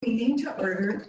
Meeting to order.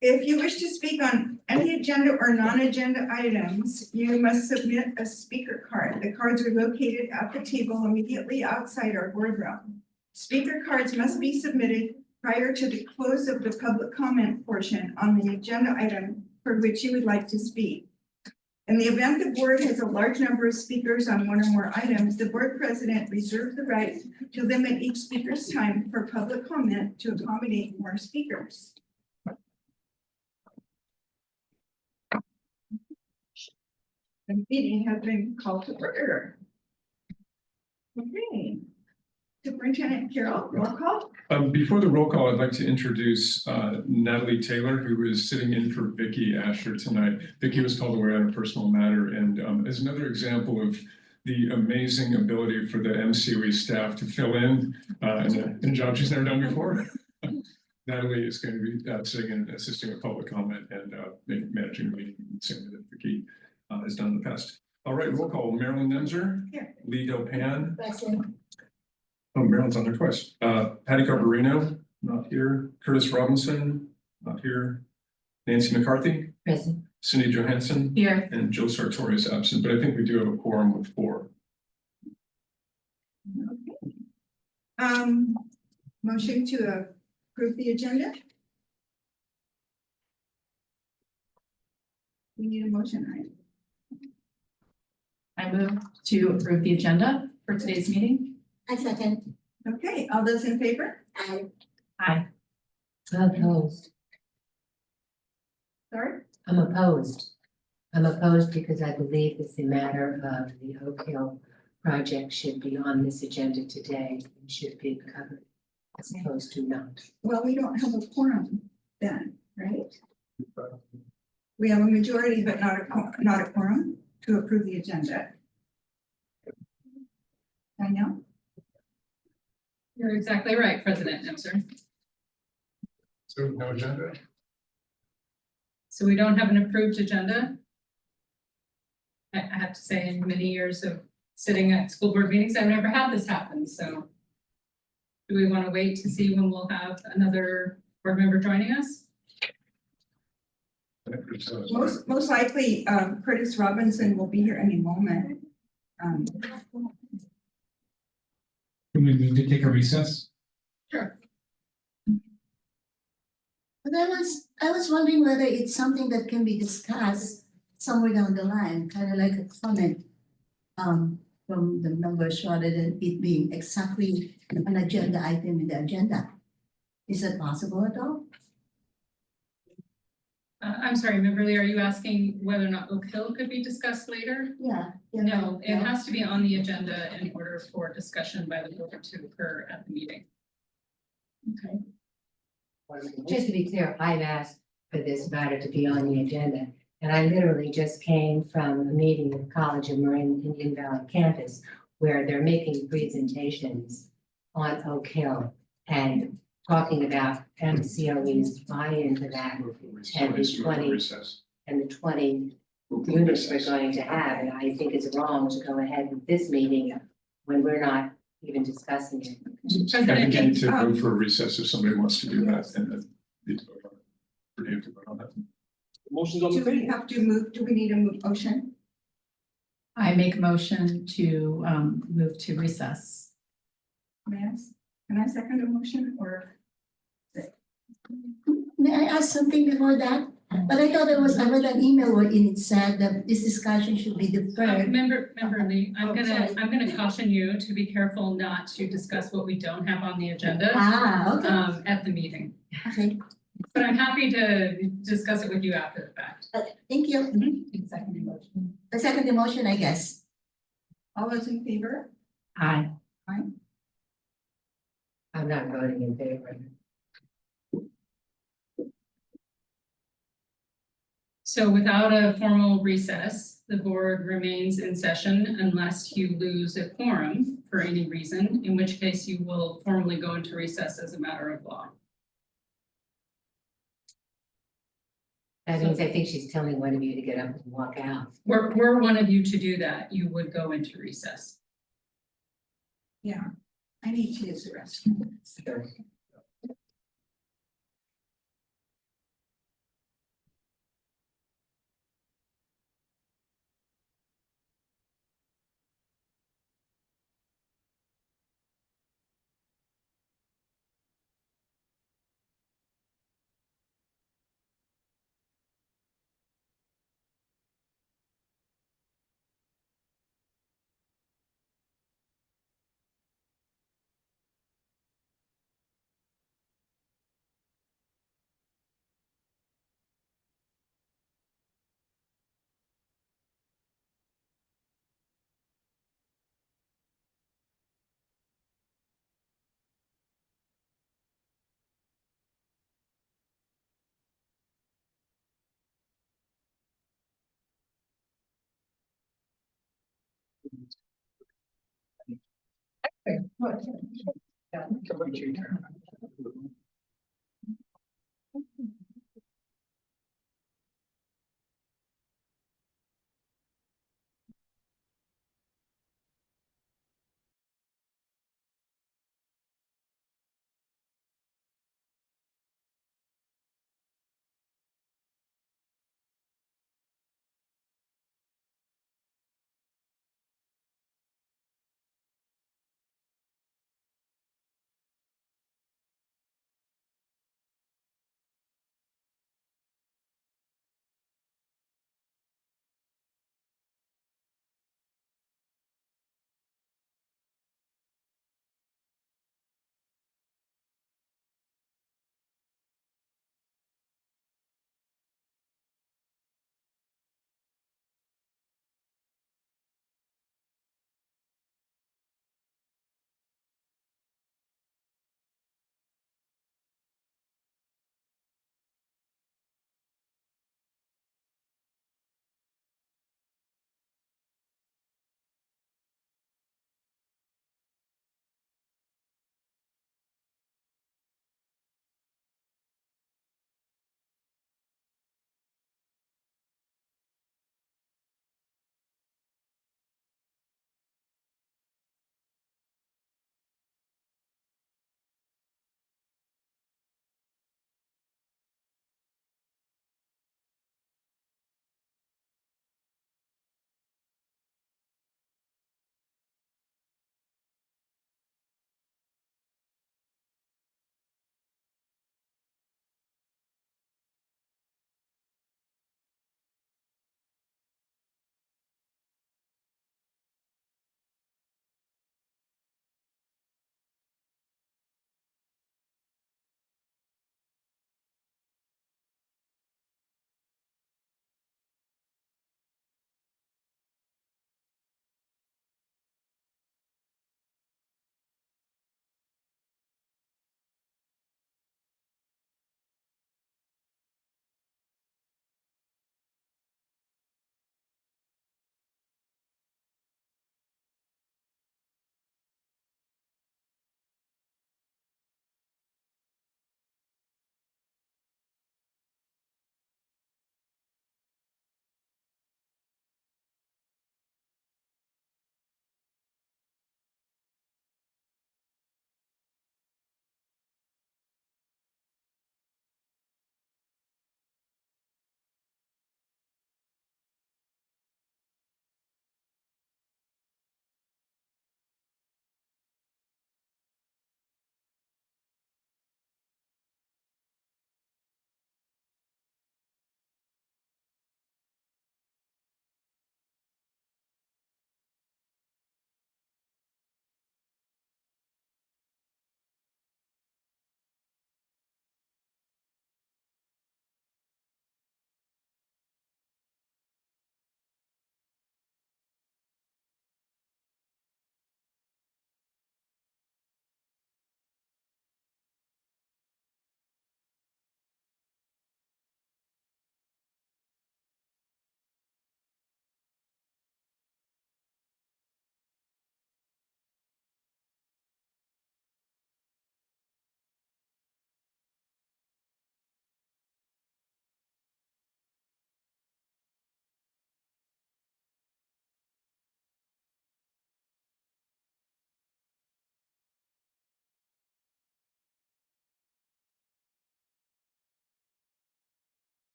If you wish to speak on any agenda or non-agenda items, you must submit a speaker card. The cards are located at the table immediately outside our boardroom. Speaker cards must be submitted prior to the close of the public comment portion on the agenda item for which you would like to speak. In the event the board has a large number of speakers on one or more items, the board president reserves the right to limit each speaker's time for public comment to accommodate more speakers. The meeting has been called to order. Okay. Superintendent Carroll, roll call. Before the roll call, I'd like to introduce Natalie Taylor, who is sitting in for Vicki Asher tonight. Vicki was called away on a personal matter, and as another example of the amazing ability for the MCBE staff to fill in a job she's never done before. Natalie is going to be sitting and assisting with public comment and managing the meeting, same that Vicki has done in the past. All right, roll call. Marilyn Nemser, Here. Lee Dopan. Present. Oh, Marilyn's on there twice. Patty Garbarino, not here. Curtis Robinson, not here. Nancy McCarthy. Present. Cindy Johansson. Here. And Joe Sartori is absent, but I think we do have a quorum with 4. Okay. Motion to approve the agenda. We need a motion, right? I move to approve the agenda for today's meeting. I second. Okay, all those in favor? Aye. Opposed. Sorry? I'm opposed. I'm opposed because I believe that the matter of the Oak Hill project should be on this agenda today and should be covered as opposed to not. Well, we don't have a quorum then, right? We have a majority, but not a quorum to approve the agenda. I know. You're exactly right, President Nemser. So no agenda? So we don't have an approved agenda. I have to say, in many years of sitting at school board meetings, I've never had this happen, so. Do we want to wait to see when we'll have another board member joining us? Most likely, Curtis Robinson will be here any moment. Do we need to take a recess? Sure. But I was wondering whether it's something that can be discussed somewhere down the line, kind of like a comment from the members rather than it being exactly an agenda item in the agenda. Is that possible at all? I'm sorry, Member are you asking whether or not Oak Hill could be discussed later? Yeah. No, it has to be on the agenda in order for discussion by the board to occur at the meeting. Okay. Just to be clear, I've asked for this matter to be on the agenda. And I literally just came from a meeting at the College of Marin Indian Valley campus where they're making presentations on Oak Hill and talking about MCOE's buy-in to that and the 20 units we're going to have. And I think it's wrong to go ahead with this meeting when we're not even discussing it. I think you need to vote for a recess if somebody wants to do that, and then need to vote on it. We have to vote on that. Motion's on the Do we table. have to move, do we need a motion? I make a motion to move to recess. Yes. Can I second a motion or? May I ask something before that? But I thought I read an email wherein it said that this discussion should be deferred. Member Lee, Oh, sorry. I'm gonna caution you to be careful not to discuss what we don't have on the agenda Okay. at the meeting. Okay. But I'm happy to discuss it with you after the fact. Thank you. Second motion. I second the motion, I guess. All those in favor? Aye. Aye. I'm not voting in favor. So without a formal recess, the board remains in session unless you lose a quorum for any reason, in which case you will formally go into recess as a matter of law. That means I think she's telling one of you to get up and walk out. Were one of you to do that, you would go into recess. Yeah. I need to use the restroom. Sure.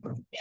Yeah.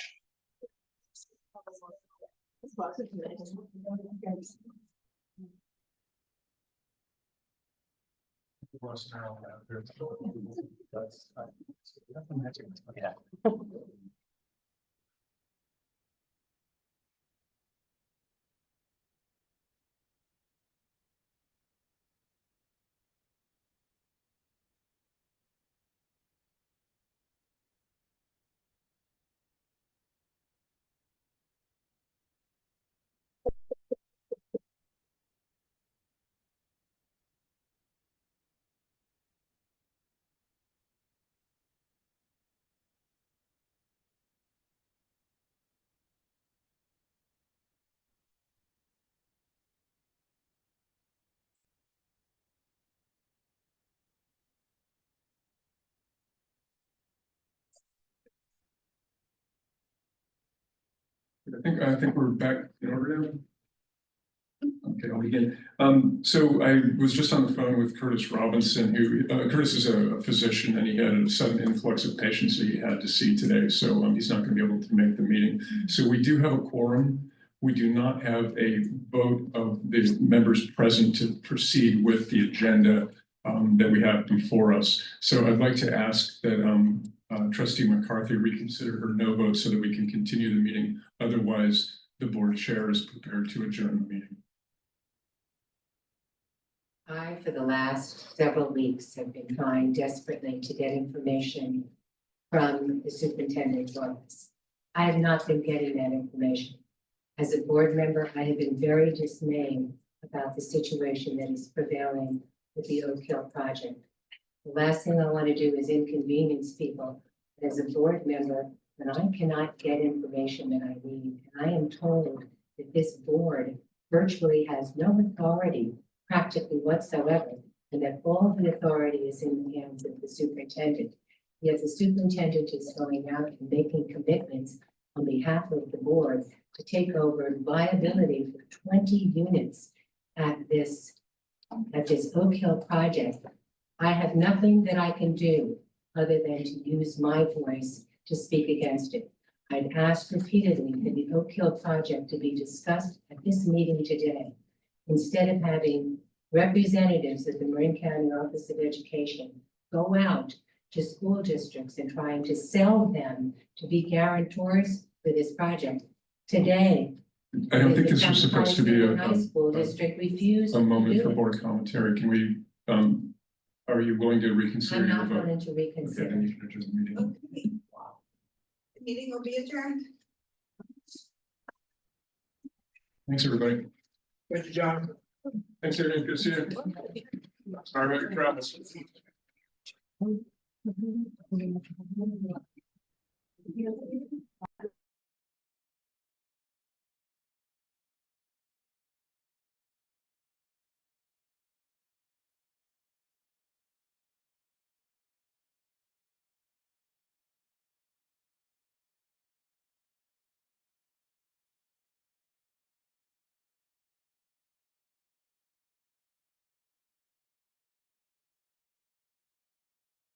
I think we're back in order now. Okay, I'll begin. So I was just on the phone with Curtis Robinson, who, Curtis is a physician and he had a sudden influx of patients that he had to see today. So he's not going to be able to make the meeting. So we do have a quorum. We do not have a vote of the members present to proceed with the agenda that we have before us. So I'd like to ask that Trustee McCarthy reconsider her no vote so that we can continue the meeting. Otherwise, the board chair is prepared to adjourn the meeting. I, for the last several weeks, have been trying desperately to get information from the superintendent's office. I have not been getting that information. As a board member, I have been very dismayed about the situation that is prevailing with the Oak Hill project. The last thing I want to do is inconvenience people. As a board member, when I cannot get information that I need, and I am told that this board virtually has no authority practically whatsoever, and that all the authority is in the hands of the superintendent. Yet the superintendent is going out and making commitments on behalf of the board to take over liability for 20 units at this Oak Hill project. I have nothing that I can do other than to use my voice to speak against it. I've asked repeatedly for the Oak Hill project to be discussed at this meeting today, instead of having representatives of the Marin County Office of Education go out to school districts and trying to sell them to be guarantors for this project. Today, I don't think this was supposed to be high school district refused a to moment do for it. board commentary. Can we, are you willing to reconsider I'm your not vote? willing to Okay, reconsider. then you can adjourn the meeting. Okay. The meeting will be adjourned. Thanks, everybody. Thank you, John. Thanks, everyone. Good to see you. Sorry about your travels.